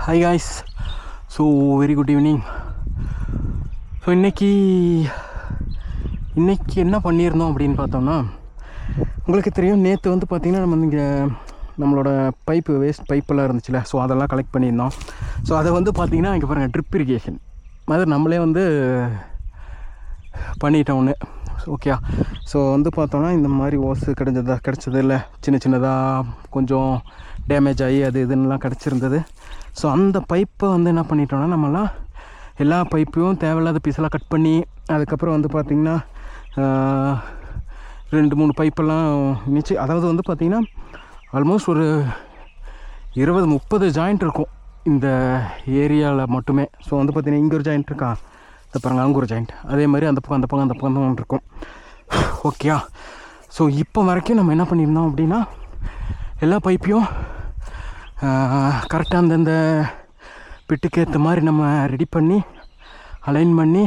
Hi guys. So very good evening. So இன்றைக்கி என்ன பண்ணியிருந்தோம் அப்படின்னு பார்த்தோம்னா, உங்களுக்கு தெரியும் நேற்று வந்து பார்த்திங்கன்னா நம்ம இங்கே நம்மளோட வேஸ்ட் பைப்பெல்லாம் இருந்துச்சுல்ல, ஸோ அதெல்லாம் கலெக்ட் பண்ணியிருந்தோம். ஸோ அதை வந்து பார்த்திங்கன்னா இங்கே பாருங்கள், ட்ரிப் இரிகேஷன் அது நம்மளே வந்து பண்ணிட்டோம் ஒன்று. ஓகே. ஸோ வந்து பார்த்தோன்னா இந்த மாதிரி ஓஸு கிடச்சது இல்லை, சின்னதாக கொஞ்சம் டேமேஜ் ஆகி அது இதுன்னெலாம் கிடச்சிருந்தது. ஸோ அந்த பைப்பை வந்து என்ன பண்ணிட்டோன்னா, நம்மலாம் எல்லா பைப்பையும் தேவையில்லாத பீஸெல்லாம் கட் பண்ணி, அதுக்கப்புறம் வந்து பார்த்திங்கன்னா 2-3 பைப்பெல்லாம் மிச்சு, அதாவது வந்து பார்த்திங்கன்னா ஆல்மோஸ்ட் ஒரு 20-30 ஜாயிண்ட் இருக்கும் இந்த ஏரியாவில் மட்டுமே. ஸோ வந்து பார்த்திங்கன்னா இங்கே ஒரு ஜாயிண்ட் இருக்கா, இந்த பாருங்கள் அங்கே ஒரு ஜாயிண்ட், அதே மாதிரி அந்த பக்கம் தான் இருக்கும். ஓகே. ஸோ இப்போ வரைக்கும் நம்ம என்ன பண்ணியிருந்தோம் அப்படின்னா, எல்லா பைப்பையும் கரெக்டாக அந்தந்த பிட்டுக்கு ஏற்ற மாதிரி நம்ம ரெடி பண்ணி அலைன் பண்ணி,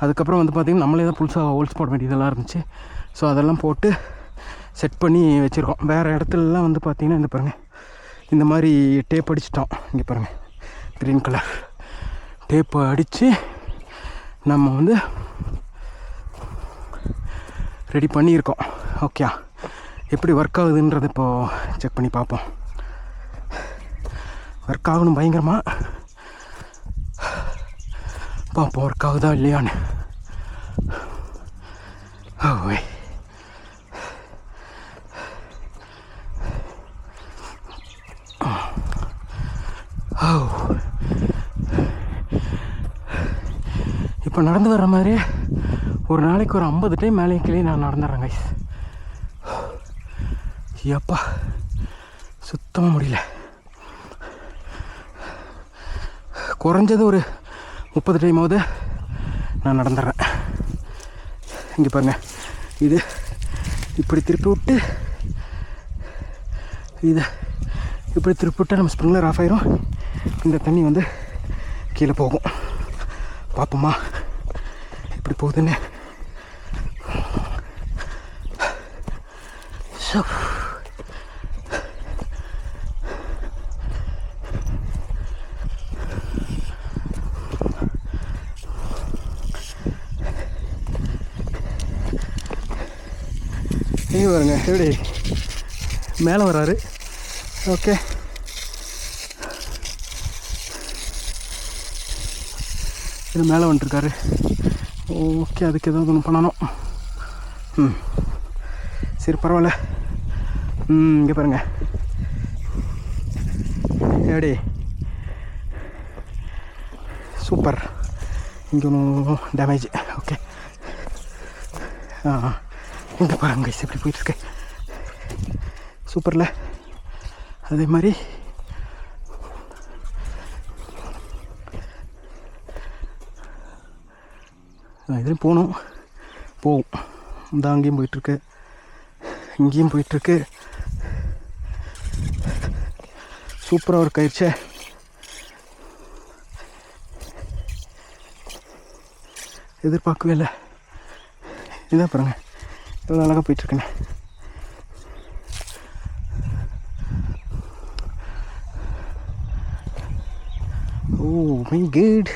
அதுக்கப்புறம் வந்து பார்த்திங்கன்னா நம்மளே தான் புதுசாக ஹோல்ஸ் போட வேண்டியதெல்லாம் இருந்துச்சு. ஸோ அதெல்லாம் போட்டு செட் பண்ணி வச்சுருக்கோம். வேறு இடத்துலலாம் வந்து பார்த்திங்கன்னா இந்த பாருங்கள், இந்த மாதிரி டேப் அடிச்சிட்டோம். இங்கே பாருங்கள், க்ரீன் கலர் டேப்பு அடித்து நம்ம வந்து ரெடி பண்ணியிருக்கோம். ஓகே. எப்படி ஒர்க் ஆகுதுன்றதை இப்போது செக் பண்ணி பார்ப்போம். ஒர்க் ஆகணும் பயங்கரமாக பார்ப்போம், ஒர்க் ஆகுதா இல்லையான்னு. ஓ இப்போ நடந்து வர்ற மாதிரி ஒரு நாளைக்கு ஒரு 50 டைம் மேலே கீழே நான் நடந்துடுறேன் கைஸ். ஏப்பா சுத்தமாக முடியல. குறைஞ்சது ஒரு 30 டைமாவது நான் நடந்துடுறேன். இங்கே பாருங்கள், இது இப்படி திருப்பி விட்டு, இதை இப்படி திருப்பி விட்டால் நம்ம ஸ்ப்ரிங்க்லர் ஆஃப் ஆயிரும். இந்த தண்ணி வந்து கீழே போகும். பார்ப்போமா இப்படி போகுதுன்னு. ஸோ இங்கே பாருங்க எப்படி மேலே வராரு. ஓகே. இது மேலே வந்துட்டுருக்காரு. ஓகே, அதுக்கு ஏதாவது ஒன்று பண்ணணும். சரி பரவாயில்ல. இங்கே பாருங்கள் எப்படி சூப்பர். இங்கே ஒன்றும் டேமேஜ். ஓகே. இங்கே பாருங்க கைஸ் எப்படி போயிட்டுருக்கு. சூப்பரில். அதே மாதிரி இதுலேயும் போகும். இந்த அங்கேயும் போயிட்டுருக்கு, இங்கேயும் போயிட்டுருக்கு. சூப்பராக ஒர்க் ஆயிடுச்சே. எதிர்பார்க்கவே இல்லை. இதான் பாருங்கள் எவ்வளோ அழகாக போயிட்டுருக்குண்ணே. Oh my god.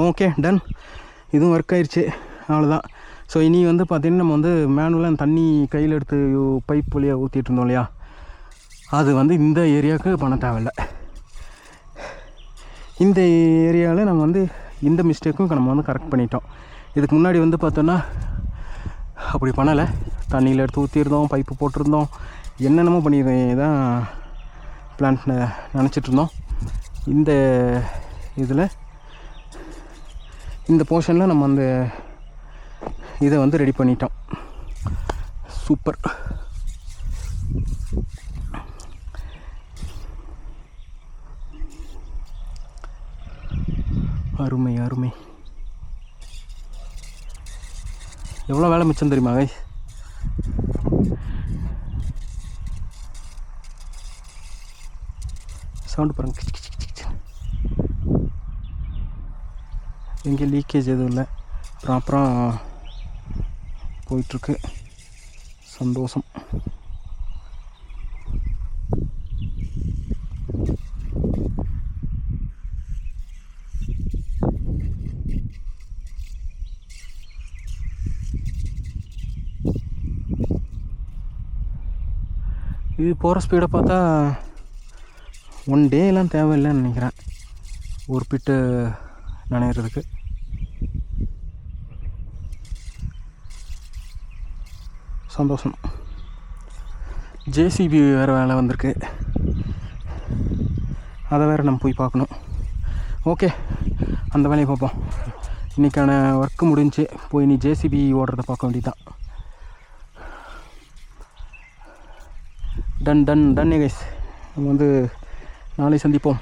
Okay, done. இதுவும் ஒர்க் ஆயிடுச்சு. அவ்வளோதான். ஸோ இனி வந்து பார்த்திங்கன்னா நம்ம வந்து மேனுவலாக தண்ணி கையில் எடுத்து பைப் வழியாக ஊற்றிட்டு இருந்தோம் இல்லையா, அது வந்து இந்த ஏரியாவுக்கு பண்ண தேவையில்லை. இந்த ஏரியாவில் நம்ம வந்து இந்த மிஸ்டேக்கும் நம்ம வந்து கரெக்ட் பண்ணிட்டோம். இதுக்கு முன்னாடி வந்து பார்த்தோன்னா அப்படி பண்ணலை. தண்ணியில் எடுத்து ஊற்றிருந்தோம், பைப்பு போட்டிருந்தோம், என்னென்னமோ பண்ணியிருந்தேன் தான் பிளான்ட் நினச்சிட்ருந்தோம். இந்த இதில் இந்த போர்ஷனில் நம்ம அந்த இதை வந்து ரெடி பண்ணிட்டோம். சூப்பர். அருமை அருமை. எவ்வளோ வேலை மிச்சம் தெரியுமா கைஸ்? சவுண்டு பாருங்கள். எங்கே லீக்கேஜ் எதுவும் இல்லை. ப்ராப்பராக போயிட்டுருக்கு. சந்தோஷம். இது போகிற ஸ்பீடை பார்த்தா 1 டேலாம் தேவையில்லைன்னு நினைக்கிறேன் ஒரு பிட்டு நனையிறதுக்கு. சந்தோஷம். ஜேசிபி வேறு வேலை வந்திருக்கு, அதை வேறு நம்ம போய் பார்க்கணும். ஓகே, அந்த வேலையை பார்ப்போம். இன்றைக்கான ஒர்க்கு முடிஞ்சு போய் நீ ஜேசிபி ஓடுறத பார்க்க வேண்டியதுதான். Done done done guys. நம்ம நாளை சந்திப்போம்.